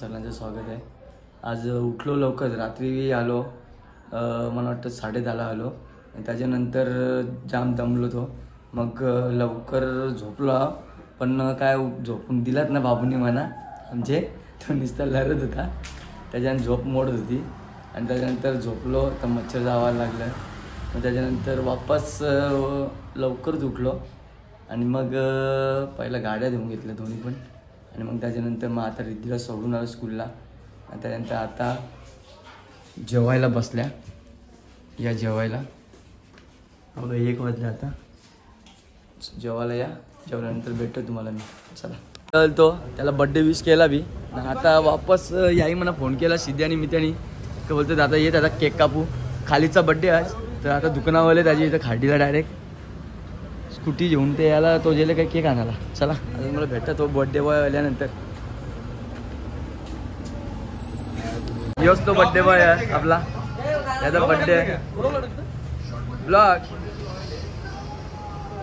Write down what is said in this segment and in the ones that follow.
सगळ्यांचं स्वागत आहे। आज उठलो लवकर, रात्री आलो, मला वाटतं 10:30ला आलो आणि त्याच्यानंतर जाम दमलो तो, मग लवकर झोपलो, पण काय झोपून दिलात ना बाबूंनी म्हणा, म्हणजे तो नुसता लढत होता, त्याच्यानं झोप मोडत होती आणि त्याच्यानंतर झोपलो तर मच्छर जावायला लागलं। मग त्याच्यानंतर वापस लवकरच उठलो आणि मग पहिला गाड्या धुवून घेतल्या दोन्ही पण, आणि मग त्याच्यानंतर मग आता रिद्धीला सोडून आलो स्कूलला आणि त्याच्यानंतर आता जेवायला बसल्या, या जेवायला। अगं 1 वाजले, आता जेवायला या, जेवल्यानंतर भेटतो तुम्हाला मी। चला तो त्याला बड्डे विश केला बी, आता वापस याही मला फोन केला सिद्ध्यानी मित्यानी, तर बोलतो दादा ये, दादा केक कापू, खालीचा बड्डे आज, तर आता दुकानावाले त्याची इथं खाडीला डायरेक्ट स्कूटी घेऊन ते याला तो गेले काय केक आणायला। चला अजून मला भेटता तो बड्डे बॉय आल्यानंतर। योच तो बड्डे बॉय आहे आपला, याचा बड्डे ब्लॉग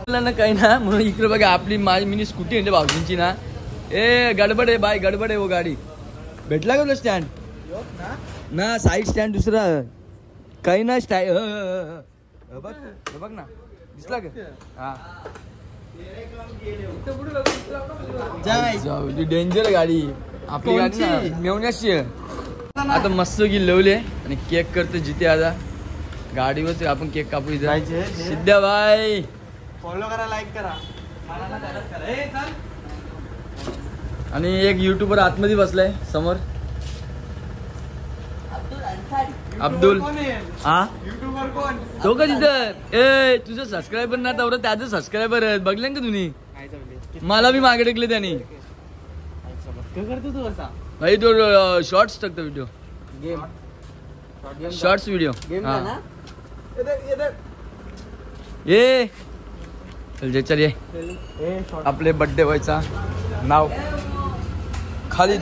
ना काही ना, म्हणून इकडे बघा आपली माझी मिनी स्कूटी म्हणजे भाऊजींची ना, ए गडबड आहे बाय, गडबड आहे वो गाडी। भेटला का तुला स्टँड ना, साईड स्टँड दुसरा काही ना, बघ ना दिसला का? हा डेंजर आहे गाडी आपली, गाडी मेवण्याची आहे। आता मस्त की लवले आणि केक करतो जिथे, आता गाडीवर आपण केक कापू इथं। सिद्ध्या बाय फॉलो करा, लाईक करा, आणि एक युट्यूबर आतमध्ये बसलाय समोर, अब्दुल। हा युट्यूबर कोण तो का तिथं? ए तुझं सबस्क्रायबर ना तेवढं त्याचं सबस्क्रायबर आहे, बघले का तुम्ही? मला बी मागे टेकले त्याने। करतो तू असा भाई तो शॉर्ट्स टाकतो व्हिडिओ, गेम शॉर्ट्स व्हिडिओ। ना, ये चल ये, आपले बर्थडे व्हायचा नाव खाली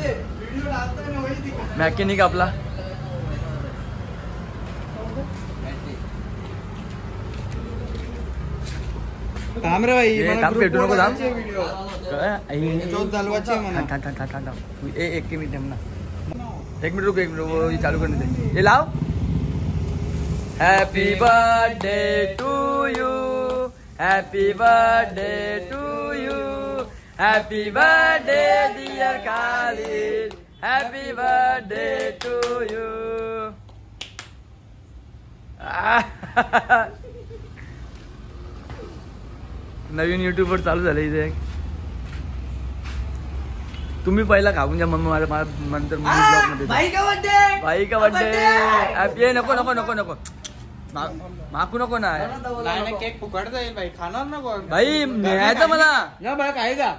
मॅकॅनिक आपला। थांब रे भाई, थांब, भेटू नको, थांब। एक मिनिट ना, 1 मिनिट रुक, 1 मिनिट चालू करने दे, ये लाव। Happy birthday to you, happy birthday to you, happy birthday dear Khalid, happy birthday to you. नवीन युट्यूबर चालू झाले इथे, तुम्ही पहिला खाऊन जा, मम्मी मला नंतर ब्लॉग मध्ये। भाई का बर्थडे, भाई का बर्थडे हॅपी, नको नको नको नको माकू नको ना, नाही केक फुकट जाईल भाई, खाणार नको भाई न्यायचं मला ना भाई, खाएगा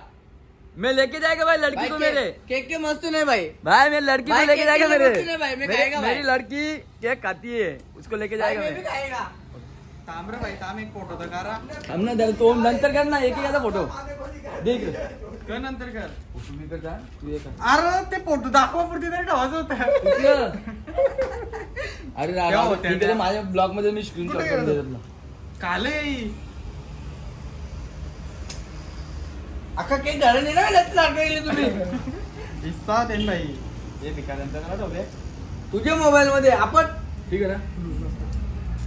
मैं लेके जाएगा भाई लड़की को मेरे, केक के मस्त नहीं भाई, भाई मेरी लड़की को लेके जाएगा मेरे, मेरी लड़की केक खाती है, उसको लेके जाएगा मैं। खाएगा थांब रे भाई, थांब, एक फोटो तर करा, हम ना तो नंतर कर ना, एक याचा फोटो देख, कर नंतर कर, तुम्ही कर जा, तू ये कर। अरे ते फोटो दाखवा पुरती तरी ठेवायचं होतं। अरे ठीक आहे, माझ्या ब्लॉग मध्ये मी स्क्रीनशॉट करून देतो काले अख्खा केक घालून नाही तुम्ही हिस्सा दे भाई, हे भिकाऱ्यांचा नका ठेवले तुझ्या मोबाईल मध्ये आपण, ठीक आहे ना?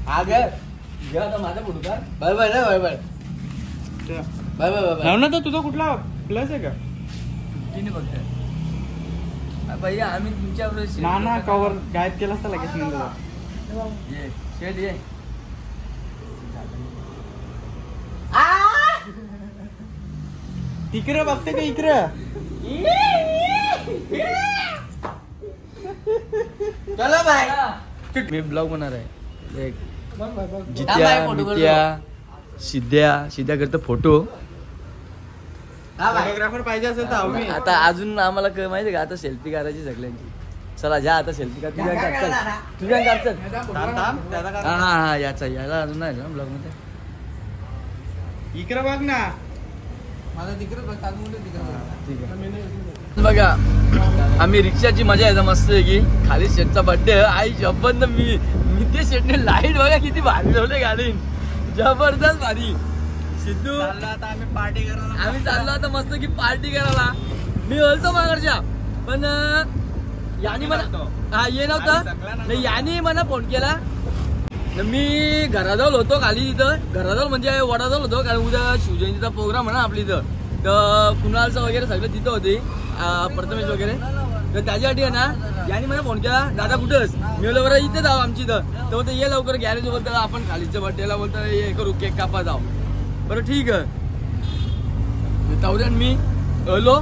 हा घ्या आता माझा फोटो का, bye bye bye bye bye bye bye ना, तर तुझा कुठला प्लस आहे का? तिने बघताय भैया, आम्ही तुमच्यावर ना ना कवर गायब केला असता लगेच नंतर ये शेट ये, तिकडे बघते का इकडे, चला बाय, मी ब्लॉग बनणार आहे एक, जित्या मित्या सिद्ध्या करतो फोटो, फोटोग्राफर पाहिजे असेल तर आम्ही आता अजून आम्हाला माहिती का, आता सेल्फी काढायची सगळ्यांची। चला जा आता सेल्फी काढ, तुझ्या हा याला अजून नाही ना ब्लॉग मध्ये, इकडे बघ ना, माझा तिकडे ठीक आहे। बघा आम्ही रिक्षाची मजा येते मस्त आहे की, खाली शेटचा बर्थडे, आई शपथ मी ते शेटने लाईट बघा किती भारी लावले गाडी, जबरदस्त भारी। सिद्धू आता आम्ही पार्टी करायला, आम्ही चाललो आता मस्त की पार्टी करायला, मी बोलतो मागरच्या, पण याने मला हा ये नव्हता नाही, याने मला फोन केला. मी घराजवळ होतो खाली तिथं, घराजवळ म्हणजे वडाजवळ होतो, कारण उद्या शिवजयंतीचा प्रोग्राम आहे ना आपल्या इथं. तर कुणालचं वगैरे सगळं तिथं होते, प्रथमेश वगैरे. तर त्याच्यासाठी आहे ना याने मला फोन केला, दादा कुठंच? मी बोललो बरं इथे जाऊ आमची इथं. तर बोलतो ये लवकर गॅरेज बोलतो आपण खालीच्या बड्डेला बोलतो हे करू केक कापा जाऊ. बरं ठीक आहे. तावऱ्यान मी आलो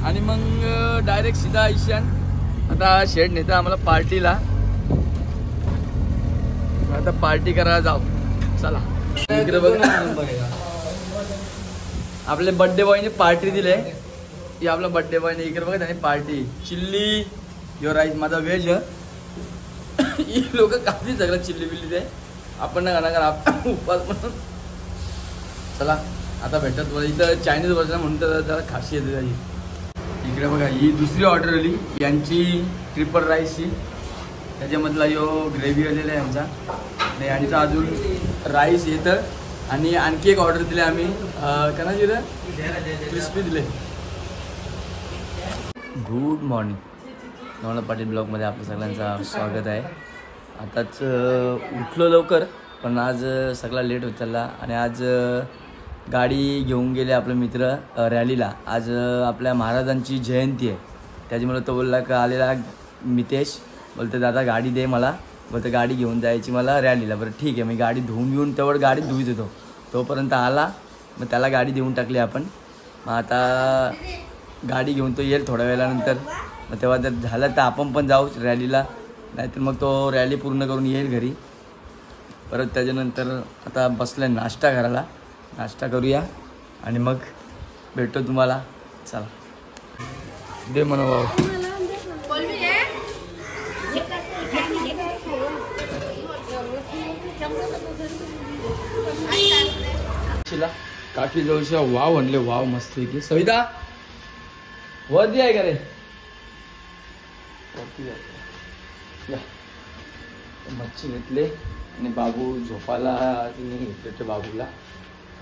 आणि मग डायरेक्ट सीधा ईशान आता शेड नेतं आम्हाला पार्टीला. आता पार्टी करायला जाऊ. चला इकडे बघा, आपल्या बर्थडे बॉयने पार्टी दिले. ही आपला बर्थडे बॉयने इकडे बघा त्याने पार्टी चिल्ली यो राईस माझा व्हेज. ही लोक काफी सगळं चिल्ली बिल्ली दे, आपण ना खाणार उपास म्हणून. चला आता भेटत इथं चायनीज वर्जन म्हणून तर जरा खाशी येते त्याची. इकडे बघा ही दुसरी ऑर्डर आली यांची ट्रिपल राईसची. त्याच्यामधला यो ग्रेव्ही आलेला आहे यांचा आणि यांचा अजून राईस येतं. आणि आणखी एक ऑर्डर दिली आम्ही का ना दिलं क्रिस्पी दिले. गुड मॉर्निंग, नवना पाटील ब्लॉगमध्ये आपलं सगळ्यांचं स्वागत आहे. आताच उठलो लवकर, पण आज सगळा लेट होत चालला. आणि आज गाडी घेऊन गेले आपले मित्र रॅलीला. आज आपल्या महाराजांची जयंती आहे, त्याच्यामुळे तो बोलला का आलेला मितेश बोलते दादा गाडी दे मला, बोलते गाडी घेऊन जायची मला रॅलीला. बरं ठीक आहे, मी गाडी धुवून घेऊन तेवढं गाडी धुवीत होतो, तोपर्यंत आला. मग त्याला गाडी देऊन टाकली आपण. मग आता गाडी घेऊन तो येईल थोड्या वेळानंतर. मग तेव्हा जर झालं तर आपण पण जाऊ रॅलीला, नाहीतर मग तो रॅली पूर्ण करून येईल घरी. परत त्याच्यानंतर आता बसला नाश्ता करायला, नाश्ता करूया आणि मग भेटतो तुम्हाला. चला दे म्हणा भाऊ. काकी जवळच्या वाव आणले, वाव मस्त की. सविता वरती आहे का रे? मच्छी घेतले आणि बाबू झोपाला तिने घेतले बाबूला.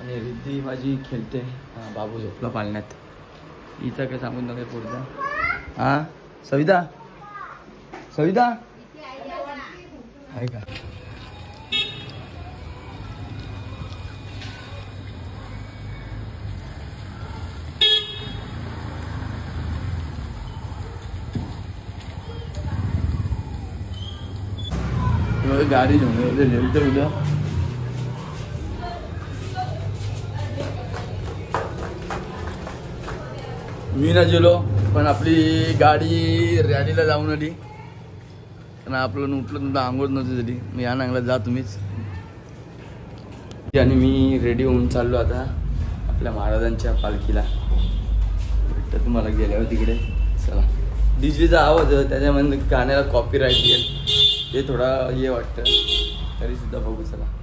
आणि रिद्धी माझी खेळते. हां बाबू झोपला पाळण्यात. हिचं काय सांगून नका पुढचा. हां सविता, सविता आहे का? गाडी घेऊन तर उद्या मी ना गेलो, पण आपली गाडी रॅलीला जाऊन आली. कारण आपलं उठलं तुमचं आंघोळ नव्हती झाली. मी या नांगला जा तुम्हीच. आणि मी रेडी होऊन चाललो आता आपल्या महाराजांच्या पालखीला. भेटतं तुम्हाला गेल्यावर तिकडे. चला डीजेचा आवाज त्याच्यामध्ये गाण्याला कॉपीराईट येईल, ते थोडा हे वाटतं, तरी सुद्धा बघू. चला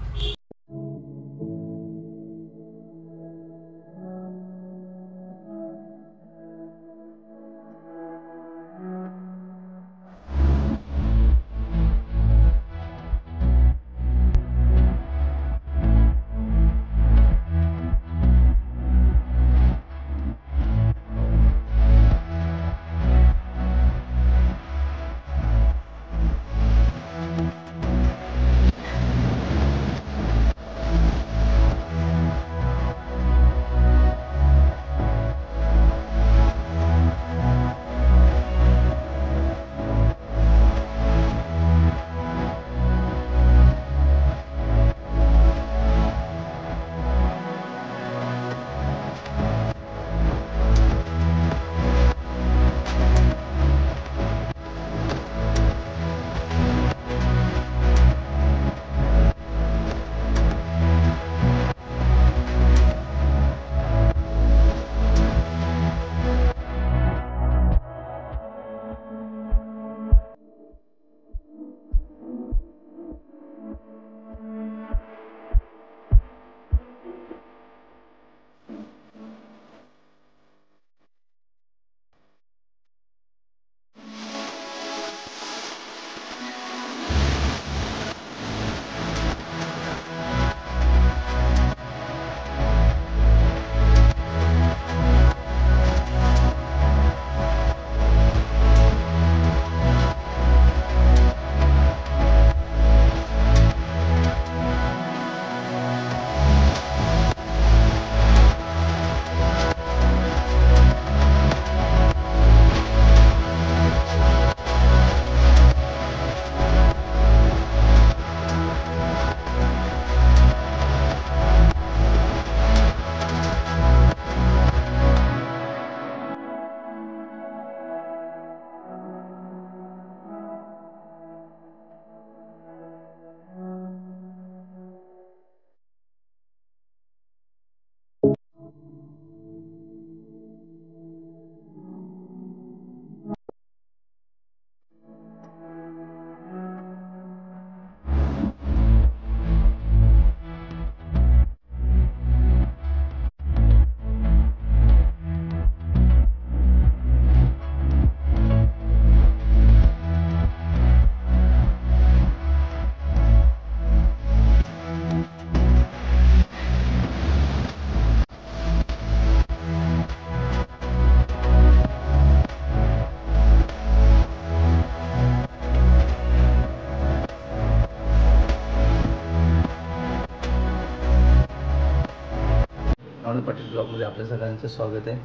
श्रावण पाटील ब्लॉगमध्ये आपल्या सगळ्यांचं स्वागत आहे.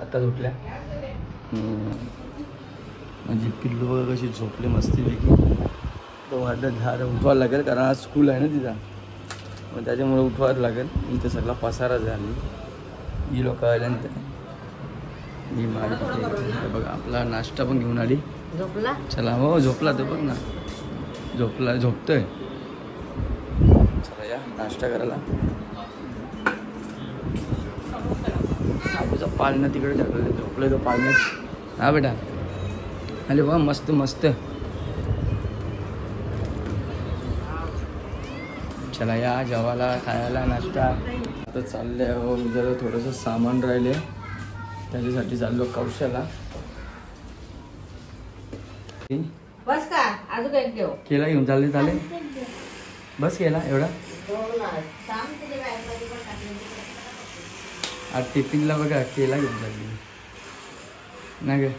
आत्ताच उठल्या. माझी पिल्लू बघा कशी झोपले मस्तीपैकी. तो वाटलं झाड उठवायला लागेल कारण आज स्कूल आहे ना तिथं, मग त्याच्यामुळे उठवायला लागेल. इथं सगळा पसारा झाली. ही लोक आल्यानंतर ही माडी बघा आपला नाश्ता पण घेऊन आली. झोपला चला हो झोपला तो बघ ना, झोपला झोपतोय. चला या नाश्ता करायला. आबूचा पाळणं तिकडे टाकलं, झोपलं तो पाळण्यात. हा बेटा अरे वा मस्त मस्त. चला या जेवायला खायला नाश्ता. आता चालले हो जरा थोडंसं सामान राहिले त्याच्यासाठी चाललो कौशाला. बस का अजून एक घेऊ केला घेऊन चालले बस केला एवढा. आज टिफिनला बघा केला घेऊन चालली ना ग.